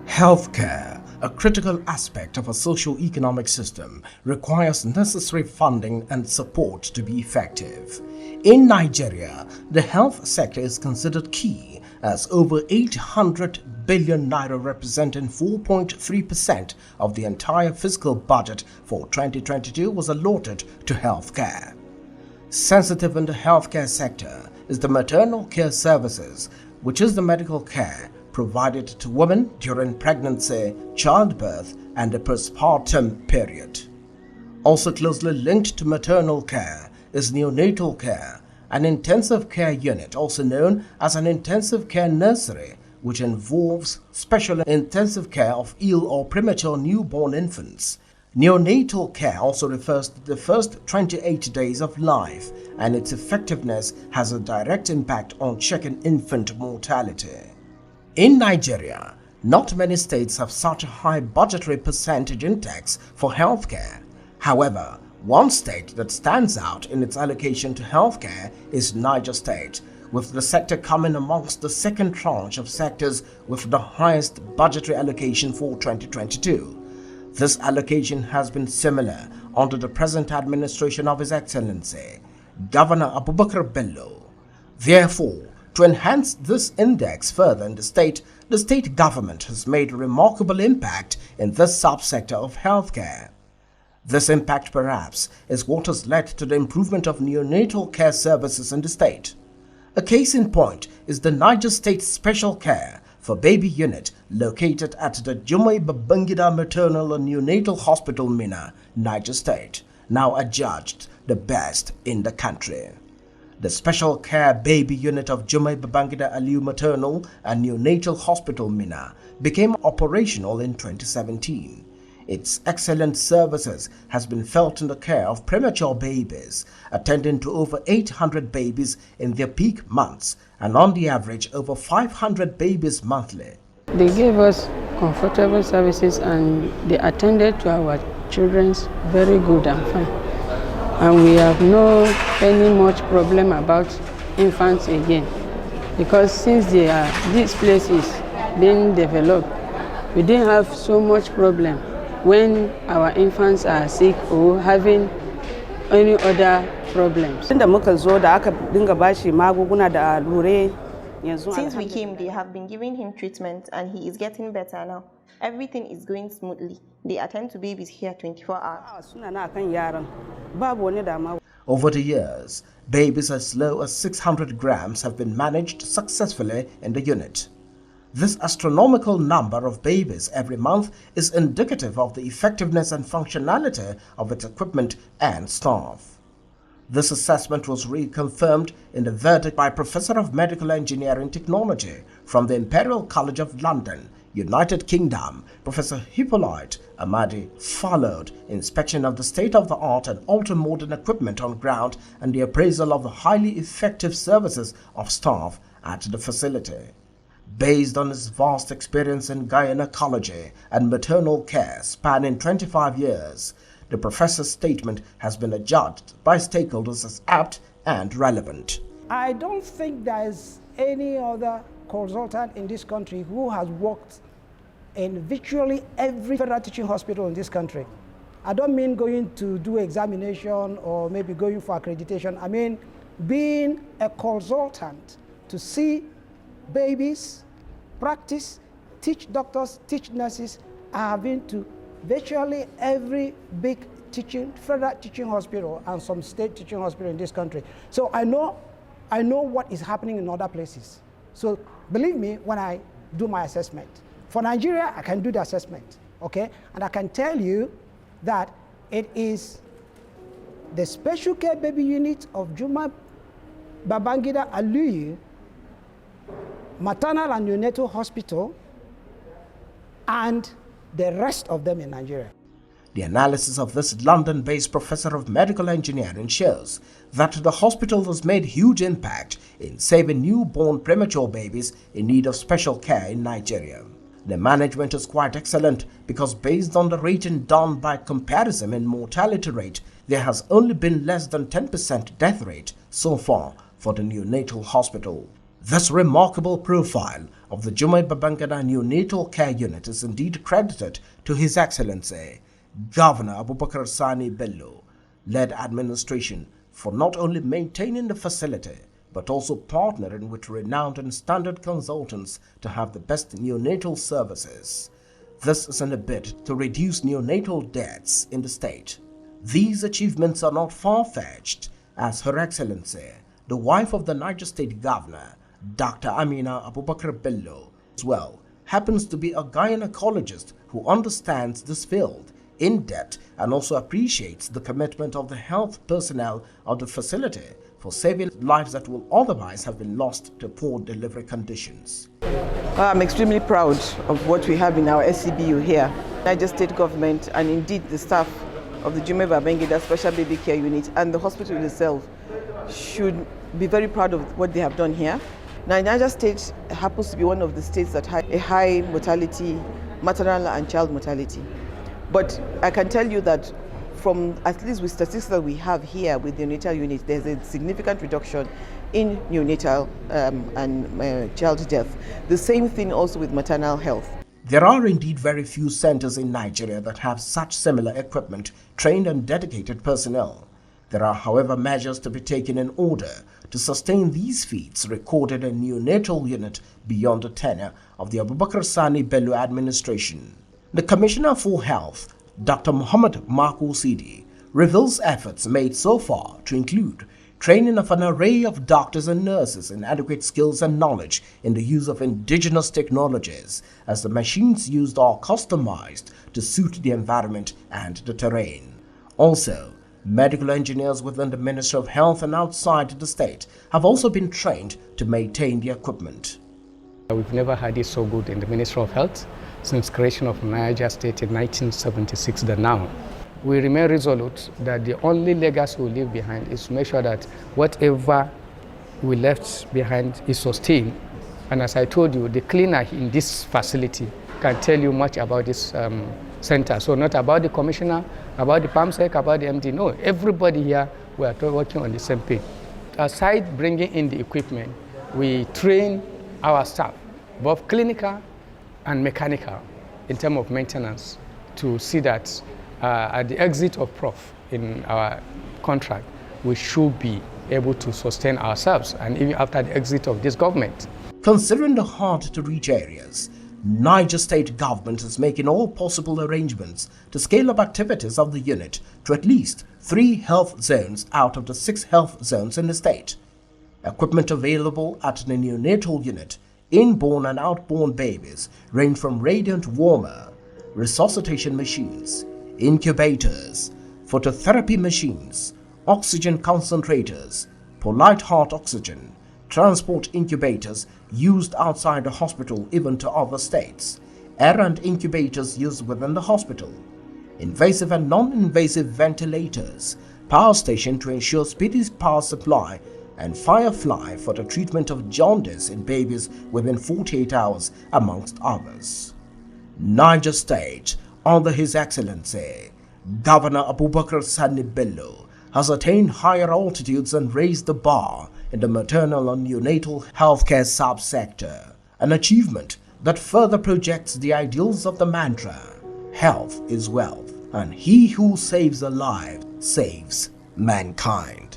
Healthcare, a critical aspect of a socio-economic system, requires necessary funding and support to be effective. In Nigeria, the health sector is considered key, as over 800 billion naira, representing 4.3% of the entire fiscal budget for 2022, was allotted to healthcare. Sensitive in the healthcare sector is the maternal care services, which is the medical care provided to women during pregnancy, childbirth, and the postpartum period. Also closely linked to maternal care is neonatal care, an intensive care unit also known as an intensive care nursery, which involves special intensive care of ill or premature newborn infants. Neonatal care also refers to the first 28 days of life, and its effectiveness has a direct impact on checking infant mortality. In Nigeria, not many states have such a high budgetary percentage index for healthcare. However, one state that stands out in its allocation to healthcare is Niger State, with the sector coming amongst the second tranche of sectors with the highest budgetary allocation for 2022. This allocation has been similar under the present administration of His Excellency, Governor Abubakar Bello. Therefore, to enhance this index further in the state government has made a remarkable impact in this subsector of healthcare. This impact perhaps is what has led to the improvement of neonatal care services in the state. A case in point is the Niger State Special Care for Baby Unit located at the Jumai Babangida Maternal and Neonatal Hospital, Minna, Niger State, now adjudged the best in the country. The Special Care Baby Unit of Jumai Babangida Aliyu Maternal and Neonatal Hospital, Minna, became operational in 2017. Its excellent services has been felt in the care of premature babies, attending to over 800 babies in their peak months and on the average over 500 babies monthly. They gave us comfortable services and they attended to our children very good and fine. And we have no any much problem about infants again, because since this place is being developed, we didn't have so much problem when our infants are sick or having any other problems. Since we came, they have been giving him treatment and he is getting better now. Everything is going smoothly. They attend to babies here 24 hours. Over the years, babies as low as 600 grams have been managed successfully in the unit. This astronomical number of babies every month is indicative of the effectiveness and functionality of its equipment and staff. This assessment was reconfirmed in the verdict by Professor of Medical Engineering Technology from the Imperial College of London, United Kingdom, Professor Hippolyte Amadi, followed inspection of the state-of-the-art and ultra-modern equipment on ground and the appraisal of the highly effective services of staff at the facility. Based on his vast experience in gynecology and maternal care spanning 25 years, the professor's statement has been adjudged by stakeholders as apt and relevant. I don't think there is any other consultant in this country who has worked in virtually every federal teaching hospital in this country. I don't mean going to do examination or maybe going for accreditation. I mean being a consultant to see babies, practice, teach doctors, teach nurses. I have been to virtually every big federal teaching hospital and some state teaching hospital in this country. So I know what is happening in other places. So believe me when I do my assessment. For Nigeria, I can do the assessment, okay? And I can tell you that it is the Special Care Baby Unit of Juma Babangida Aliyu Maternal and Neonatal Hospital and the rest of them in Nigeria. The analysis of this London-based professor of medical engineering shows that the hospital has made huge impact in saving newborn premature babies in need of special care in Nigeria. The management is quite excellent because based on the rating done by comparison in mortality rate, there has only been less than 10% death rate so far for the neonatal hospital. This remarkable profile of the Jumai Babangida Neonatal Care Unit is indeed credited to His Excellency Governor Abubakar Sani Bello-led administration for not only maintaining the facility but also partnering with renowned and standard consultants to have the best neonatal services. This is in a bid to reduce neonatal deaths in the state. These achievements are not far-fetched, as Her Excellency, the wife of the Niger State Governor, Dr. Amina Abubakar Bello, as well, happens to be a gynecologist who understands this field in depth and also appreciates the commitment of the health personnel of the facility for saving lives that will otherwise have been lost to poor delivery conditions. I'm extremely proud of what we have in our SCBU here. Niger State Government and indeed the staff of the Jumai Babangida Special Baby Care Unit and the hospital itself should be very proud of what they have done here. Now, Niger State happens to be one of the states that have a high mortality, maternal and child mortality. But I can tell you that from at least with statistics that we have here with the neonatal unit, there's a significant reduction in neonatal and child death. The same thing also with maternal health. There are indeed very few centers in Nigeria that have such similar equipment, trained and dedicated personnel. There are, however, measures to be taken in order to sustain these feats recorded in neonatal unit beyond the tenure of the Abubakar Sani Bello administration. The Commissioner for Health, Dr. Muhammad Marko Sidi, reveals efforts made so far to include training of an array of doctors and nurses in adequate skills and knowledge in the use of indigenous technologies, as the machines used are customized to suit the environment and the terrain. Also, medical engineers within the Ministry of Health and outside the state have also been trained to maintain the equipment. We've never had it so good in the Ministry of Health since creation of Niger State in 1976 to now. We remain resolute that the only legacy we leave behind is to make sure that whatever we left behind is sustained. And as I told you, the cleaner in this facility can tell you much about this center. So not about the commissioner, about the PAMSEC, about the MD. No, everybody here, we are working on the same page. Aside bringing in the equipment, we train our staff, both clinical and mechanical, in terms of maintenance, to see that at the exit of PROF in our contract, we should be able to sustain ourselves, and even after the exit of this government. Considering the hard-to-reach areas, Niger State Government is making all possible arrangements to scale up activities of the unit to at least 3 health zones out of the 6 health zones in the state. Equipment available at the neonatal unit, inborn and outborn babies, range from radiant warmer, resuscitation machines, incubators, phototherapy machines, oxygen concentrators, polite heart oxygen, transport incubators used outside the hospital even to other states, errand incubators used within the hospital, invasive and non-invasive ventilators, power station to ensure speedy power supply, and Firefly for the treatment of jaundice in babies within 48 hours, amongst others. Niger State, under His Excellency, Governor Abubakar Sani Bello, has attained higher altitudes and raised the bar in the maternal and neonatal healthcare subsector, an achievement that further projects the ideals of the mantra, health is wealth, and he who saves a life saves mankind.